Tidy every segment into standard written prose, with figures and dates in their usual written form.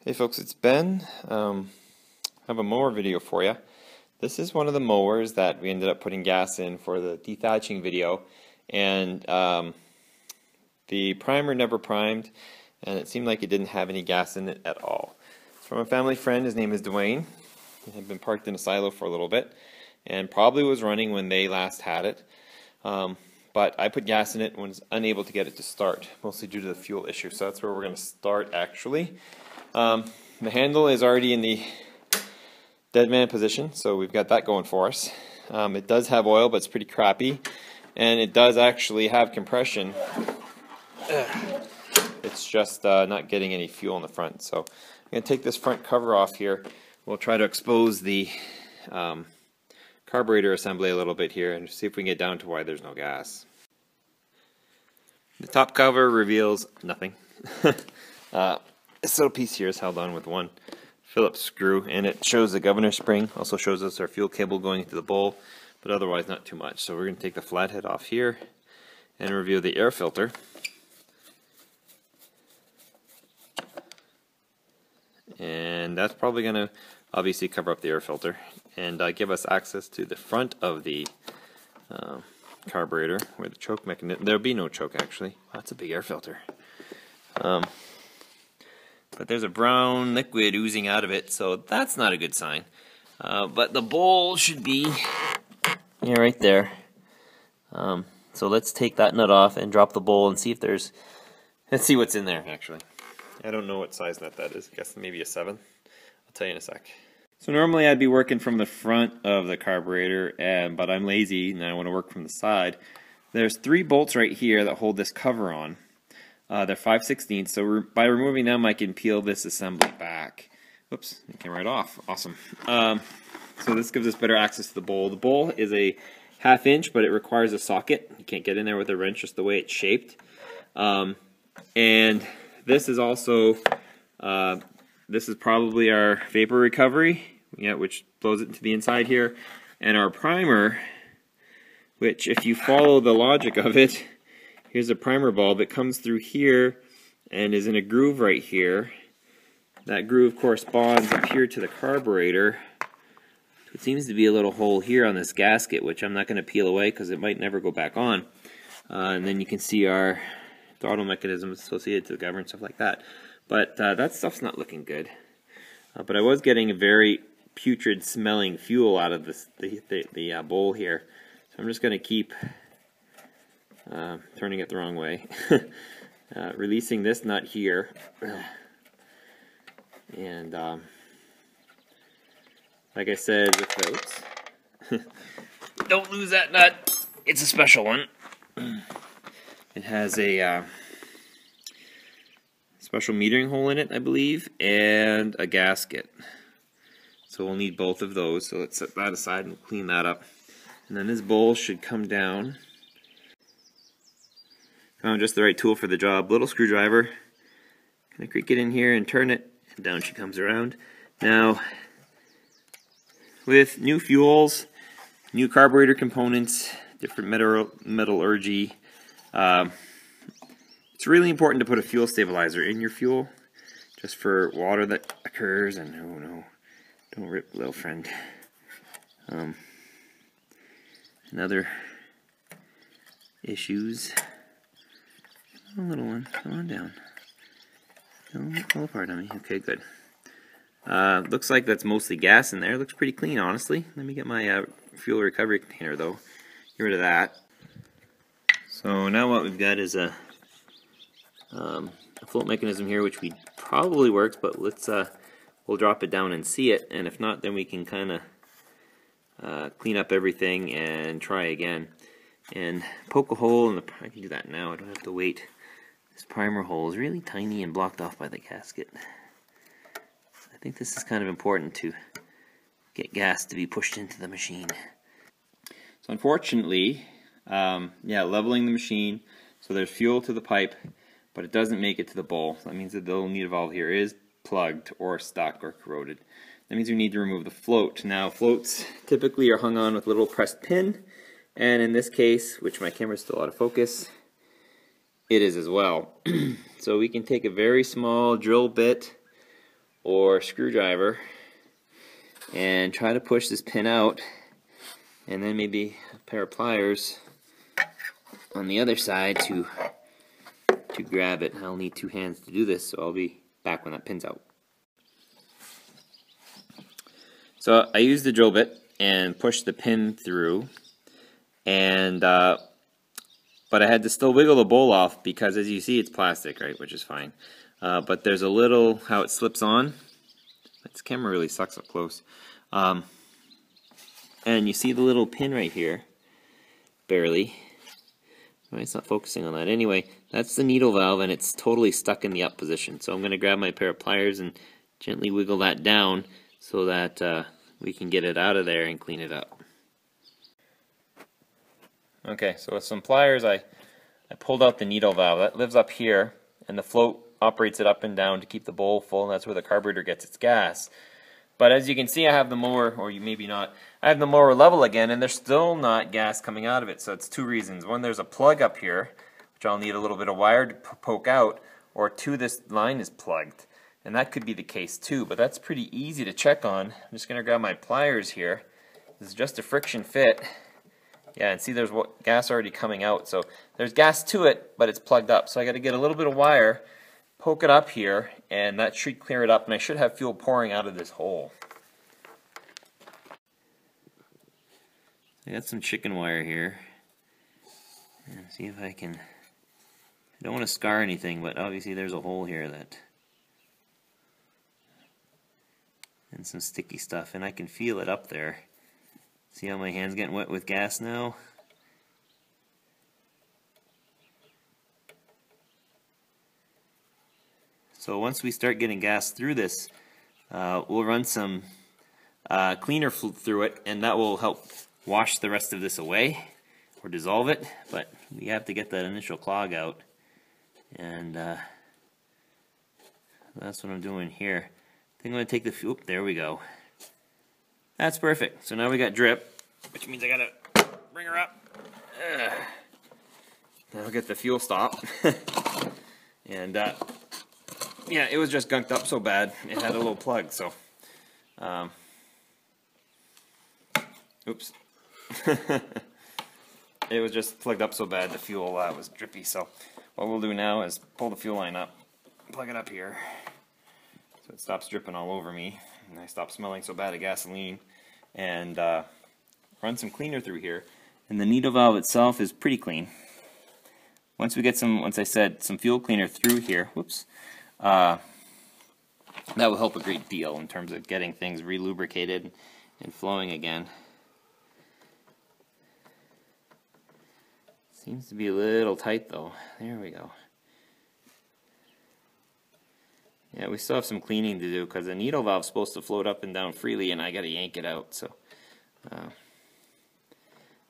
Hey folks, it's Ben. I have a mower video for you. This is one of the mowers that we ended up putting gas in for the dethatching video, and the primer never primed, and it seemed like it didn't have any gas in it at all. It's from a family friend. His name is Dwayne. He had been parked in a silo for a little bit and probably was running when they last had it. But I put gas in it and was unable to get it to start, mostly due to the fuel issue. So that's where we're going to start actually. The handle is already in the dead man position, so we've got that going for us. It does have oil, but it's pretty crappy, and it does actually have compression. It's just not getting any fuel in the front. So I'm going to take this front cover off here. We'll try to expose the carburetor assembly a little bit here and see if we can get down to why there's no gas. The top cover reveals nothing. This little piece here is held on with one Phillips screw, and it shows the governor spring. Also shows us our fuel cable going into the bowl, but otherwise not too much. So we're going to take the flathead off here and reveal the air filter. And that's probably going to obviously cover up the air filter and give us access to the front of the carburetor where the choke mechanism. There'll be no choke actually. That's a big air filter. But there's a brown liquid oozing out of it, so that's not a good sign. But the bowl should be right there. So let's take that nut off and drop the bowl and see if there's. Let's see what's in there actually. I don't know what size nut that is. I guess maybe a 7. I'll tell you in a sec. So normally I'd be working from the front of the carburetor, but I'm lazy and I want to work from the side. There's 3 bolts right here that hold this cover on. They're 5/16, so by removing them I can peel this assembly back. Oops, it came right off. Awesome. So this gives us better access to the bowl. The bowl is a 1/2 inch, but it requires a socket. You can't get in there with a wrench, just the way it's shaped. And this is also, this is probably our vapor recovery, which blows it into the inside here. And our primer, which if you follow the logic of it, here's a primer bulb. It comes through here and is in a groove right here. That groove corresponds up here to the carburetor. It seems to be a little hole here on this gasket, which I'm not going to peel away because it might never go back on. And then you can see our throttle mechanism associated to the governor and stuff like that. But that stuff's not looking good. But I was getting a very putrid smelling fuel out of this, the bowl here. So I'm just going to keep turning it the wrong way. Releasing this nut here. And like I said with those, don't lose that nut. It's a special one. It has a special metering hole in it, I believe, and a gasket. So we'll need both of those. So let's set that aside and clean that up. And then this bowl should come down. Found just the right tool for the job. Little screwdriver. Kind of creak it in here and turn it, and down she comes around. Now, with new fuels, new carburetor components, different metallurgy, it's really important to put a fuel stabilizer in your fuel, just for water that occurs. And oh no, don't rip, little friend. Another issues. Oh, little one, come on down. Don't fall apart on me. Okay, good. Looks like that's mostly gas in there. Looks pretty clean, honestly. Let me get my fuel recovery container, though. Get rid of that. So now what we've got is a float mechanism here, which probably works, but let's we'll drop it down and see it, and if not, then we can kind of clean up everything and try again. And poke a hole in the. I can do that now. I don't have to wait. This primer hole is really tiny and blocked off by the gasket. I think this is kind of important to get gas to be pushed into the machine. So unfortunately, leveling the machine, so there's fuel to the pipe, but it doesn't make it to the bowl. So that means that the little needle valve here is plugged or stuck or corroded. That means we need to remove the float. Now floats typically are hung on with a little pressed pin, and in this case, which my camera's still out of focus, it is as well. So we can take a very small drill bit or screwdriver and try to push this pin out, and then maybe a pair of pliers on the other side to grab it. I'll need 2 hands to do this, so I'll be back when that pin's out. So I used the drill bit and pushed the pin through, and but I had to still wiggle the bowl off because, as you see, it's plastic, right, which is fine. But there's a little, how it slips on. This camera really sucks up close. And you see the little pin right here, barely. Right, it's not focusing on that. Anyway, that's the needle valve, and it's totally stuck in the up position. So I'm going to grab my pair of pliers and gently wiggle that down so that we can get it out of there and clean it up. Okay, so with some pliers I pulled out the needle valve. That lives up here, and the float operates it up and down to keep the bowl full, and that's where the carburetor gets its gas. But as you can see, I have the mower, or you maybe not, I have the mower level again, and there's still not gas coming out of it. So it's 2 reasons. 1, there's a plug up here, which I'll need a little bit of wire to poke out, or 2, this line is plugged. And that could be the case too, but that's pretty easy to check on. I'm just going to grab my pliers here. This is just a friction fit. Yeah, and see there's gas already coming out. So there's gas to it, but it's plugged up. So I got to get a little bit of wire, poke it up here, and that should clear it up, and I should have fuel pouring out of this hole. I got some chicken wire here. And see if I can, I don't want to scar anything, but obviously there's a hole here that, and some sticky stuff, and I can feel it up there. See how my hand's getting wet with gas now? So once we start getting gas through this, we'll run some cleaner through it, and that will help wash the rest of this away or dissolve it, but we have to get that initial clog out, and that's what I'm doing here. I think I'm going to take the fuel, there we go. That's perfect. So now we got drip, which means I got to bring her up. Now I'll get the fuel stop. And yeah, it was just gunked up so bad, it had a little plug, so oops. It was just plugged up so bad the fuel was drippy. So what we'll do now is pull the fuel line up, plug it up here, so it stops dripping all over me, and I stop smelling so bad of gasoline, and run some cleaner through here. And the needle valve itself is pretty clean. Once we get some, once I said, some fuel cleaner through here, whoops, that will help a great deal in terms of getting things re-lubricated and flowing again. Seems to be a little tight though. There we go. Yeah, we still have some cleaning to do because the needle valve is supposed to float up and down freely, and I got to yank it out. So I'm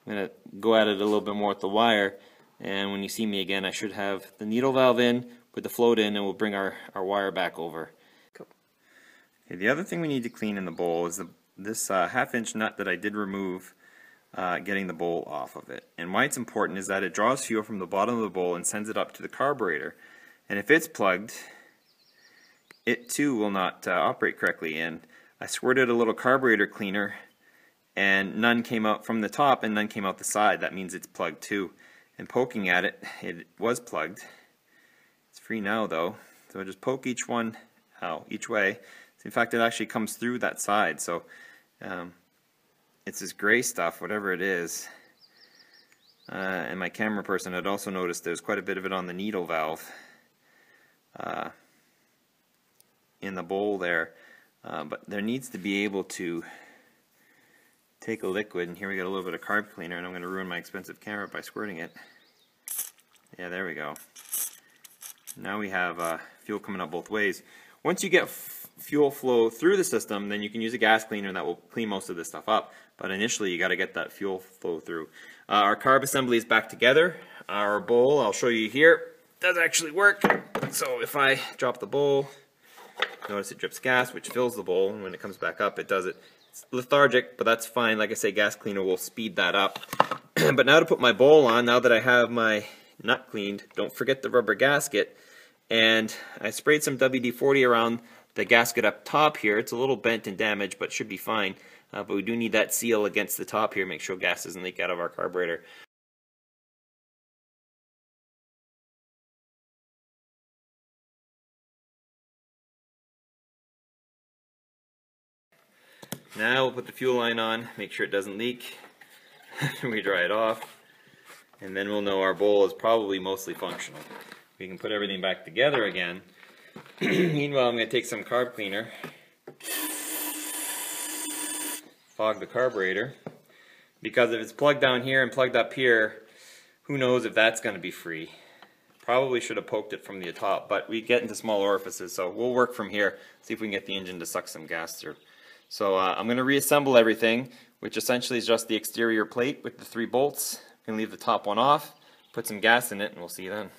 going to go at it a little bit more with the wire, and when you see me again, I should have the needle valve in, put the float in, and we'll bring our wire back over. Cool. Okay, the other thing we need to clean in the bowl is this half-inch nut that I did remove, getting the bowl off of it. And why it's important is that it draws fuel from the bottom of the bowl and sends it up to the carburetor. And if it's plugged, it too will not operate correctly. And I squirted a little carburetor cleaner, and none came out from the top and none came out the side. That means it's plugged too. And poking at it, it was plugged. It's free now though. So I just poke each one out, each way. In fact, it actually comes through that side. So it's this gray stuff, whatever it is. And my camera person had also noticed there's quite a bit of it on the needle valve in the bowl there. But there needs to be able to take a liquid, and here we got a little bit of carb cleaner, and I'm going to ruin my expensive camera by squirting it. Yeah, there we go. Now we have fuel coming up both ways. Once you get fuel flow through the system, then you can use a gas cleaner, and that will clean most of this stuff up. But initially, you got to get that fuel flow through. Our carb assembly is back together. Our bowl, I'll show you here, does actually work. So if I drop the bowl, notice it drips gas, which fills the bowl, and when it comes back up, it does it. It's lethargic, but that's fine. Like I say, gas cleaner will speed that up. But now to put my bowl on, now that I have my nut cleaned, don't forget the rubber gasket. And I sprayed some WD-40 around the gasket up top here. It's a little bent and damaged, but should be fine. But we do need that seal against the top here, make sure gas doesn't leak out of our carburetor. Now we'll put the fuel line on, make sure it doesn't leak. We dry it off, and then we'll know our bowl is probably mostly functional. We can put everything back together again. Meanwhile, I'm going to take some carb cleaner, fog the carburetor, because if it's plugged down here and plugged up here, who knows if that's going to be free. Probably should have poked it from the top, but we get into small orifices, so we'll work from here, see if we can get the engine to suck some gas through. So I'm going to reassemble everything, which essentially is just the exterior plate with the 3 bolts. I'm going to leave the top one off, put some gas in it, and we'll see you then.